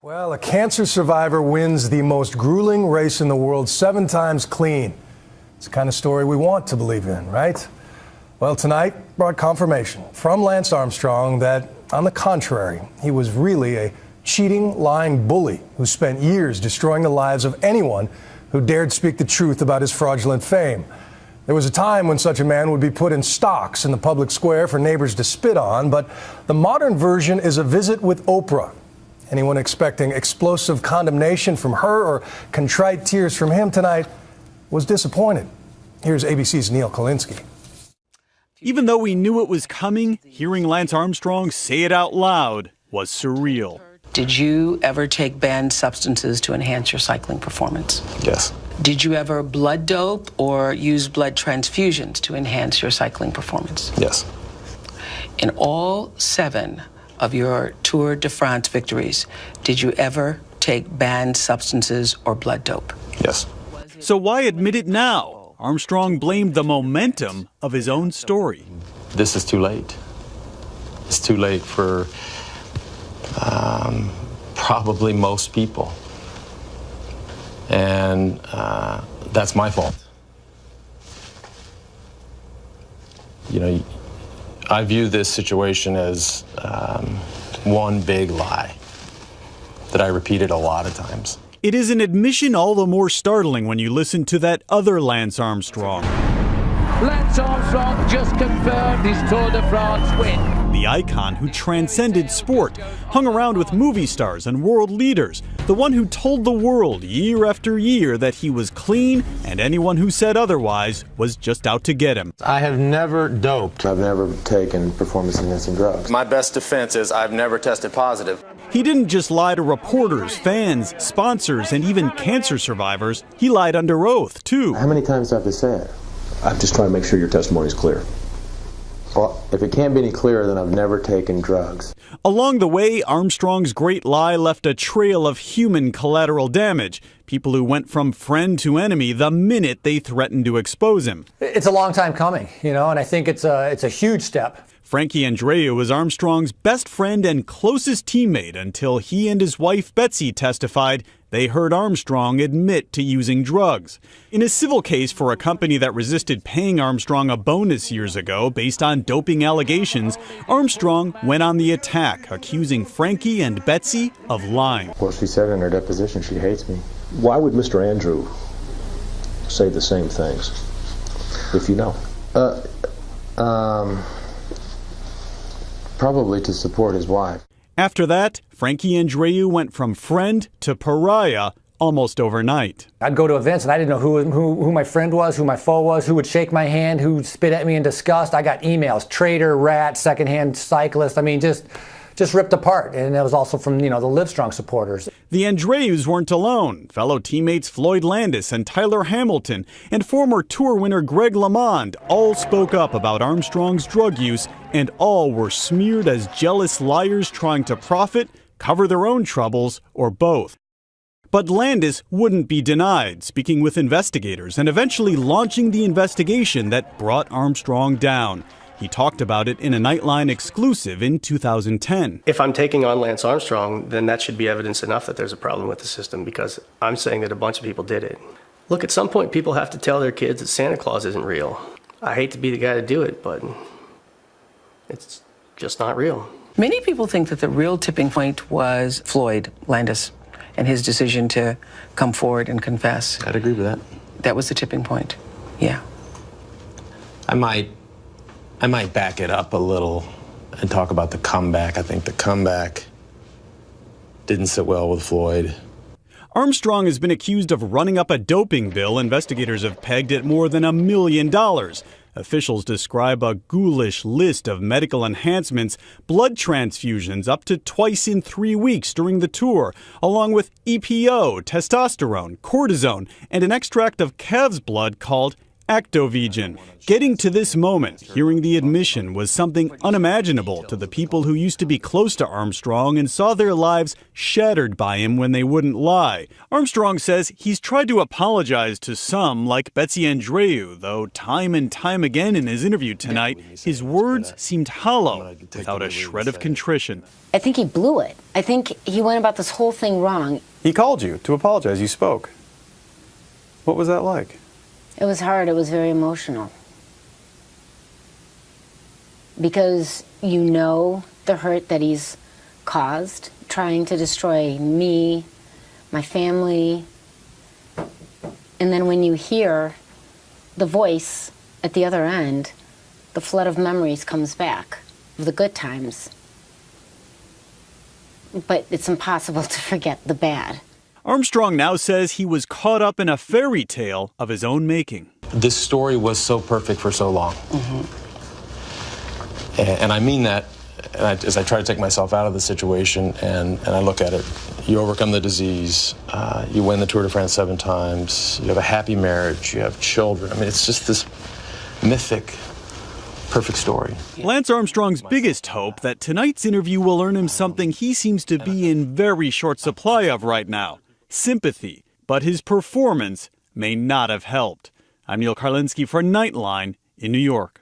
Well, a cancer survivor wins the most grueling race in the world 7 times clean. It's the kind of story we want to believe in, right? Well, tonight brought confirmation from Lance Armstrong that, on the contrary, he was really a cheating, lying bully who spent years destroying the lives of anyone who dared speak the truth about his fraudulent fame. There was a time when such a man would be put in stocks in the public square for neighbors to spit on, but the modern version is a visit with Oprah. Anyone expecting explosive condemnation from her or contrite tears from him tonight was disappointed. Here's ABC's Neil Kolinsky. Even though we knew it was coming, hearing Lance Armstrong say it out loud was surreal. Did you ever take banned substances to enhance your cycling performance? Yes. Did you ever blood dope or use blood transfusions to enhance your cycling performance? Yes. In all 7 of your Tour de France victories, did you ever take banned substances or blood dope? Yes. So why admit it now? Armstrong blamed the momentum of his own story. This is too late. It's too late for probably most people. And that's my fault. You know, I view this situation as one big lie that I repeated a lot of times. It is an admission all the more startling when you listen to that other Lance Armstrong. Lance Armstrong just confirmed his Tour de France win. The icon who transcended sport, hung around with movie stars and world leaders, the one who told the world year after year that he was clean and anyone who said otherwise was just out to get him. I have never doped. I've never taken performance-enhancing drugs. My best defense is I've never tested positive. He didn't just lie to reporters, fans, sponsors, and even cancer survivors. He lied under oath, too. How many times do I have to say it? I'm just trying to make sure your testimony is clear. Well, if it can't be any clearer, then I've never taken drugs. Along the way, Armstrong's great lie left a trail of human collateral damage. People who went from friend to enemy the minute they threatened to expose him. It's a long time coming, and I think it's a huge step. Frankie Andreu was Armstrong's best friend and closest teammate until he and his wife Betsy testified they heard Armstrong admit to using drugs. In a civil case for a company that resisted paying Armstrong a bonus years ago based on doping allegations, Armstrong went on the attack, accusing Frankie and Betsy of lying. Well, she said in her deposition she hates me. Why would Mr. Andrew say the same things, if you know? Probably to support his wife. After that, Frankie Andreu went from friend to pariah almost overnight. I'd go to events and I didn't know who my friend was, who my foe was, who would shake my hand, who would spit at me in disgust. I got emails, traitor, rat, secondhand cyclist. I mean, just ripped apart. And that was also from, the Livestrong supporters. The Andreus weren't alone. Fellow teammates Floyd Landis and Tyler Hamilton and former Tour winner Greg LeMond all spoke up about Armstrong's drug use, and all were smeared as jealous liars trying to profit, cover their own troubles, or both. But Landis wouldn't be denied, speaking with investigators and eventually launching the investigation that brought Armstrong down. He talked about it in a Nightline exclusive in 2010. If I'm taking on Lance Armstrong, then that should be evidence enough that there's a problem with the system, because I'm saying that a bunch of people did it. Look, at some point people have to tell their kids that Santa Claus isn't real. I hate to be the guy to do it, but it's just not real. Many people think that the real tipping point was Floyd Landis and his decision to come forward and confess. I'd agree with that. That was the tipping point. Yeah. I might back it up a little and talk about the comeback. I think the comeback didn't sit well with Floyd. Armstrong has been accused of running up a doping bill investigators have pegged at more than $1 million. Officials describe a ghoulish list of medical enhancements, blood transfusions up to twice in 3 weeks during the tour, along with EPO, testosterone, cortisone, and an extract of calves' blood called Actovegan. Getting to this moment, hearing the admission, was something unimaginable to the people who used to be close to Armstrong and saw their lives shattered by him when they wouldn't lie. Armstrong says he's tried to apologize to some, like Betsy Andreu, though time and time again in his interview tonight, his words seemed hollow, without a shred of contrition. I think he blew it. I think he went about this whole thing wrong. He called you to apologize. You spoke. What was that like? It was hard. It was very emotional. Because you know the hurt that he's caused, trying to destroy me, my family. And then when you hear the voice at the other end, the flood of memories comes back of the good times. But it's impossible to forget the bad. Armstrong now says he was caught up in a fairy tale of his own making. This story was so perfect for so long. And I mean that as I try to take myself out of the situation and I look at it. You overcome the disease, you win the Tour de France 7 times, you have a happy marriage, you have children. I mean, it's just this mythic, perfect story. Lance Armstrong's biggest hope that tonight's interview will earn him something he seems to be in very short supply of right now: sympathy. But his performance may not have helped. I'm Neil Karlinski for Nightline in New York.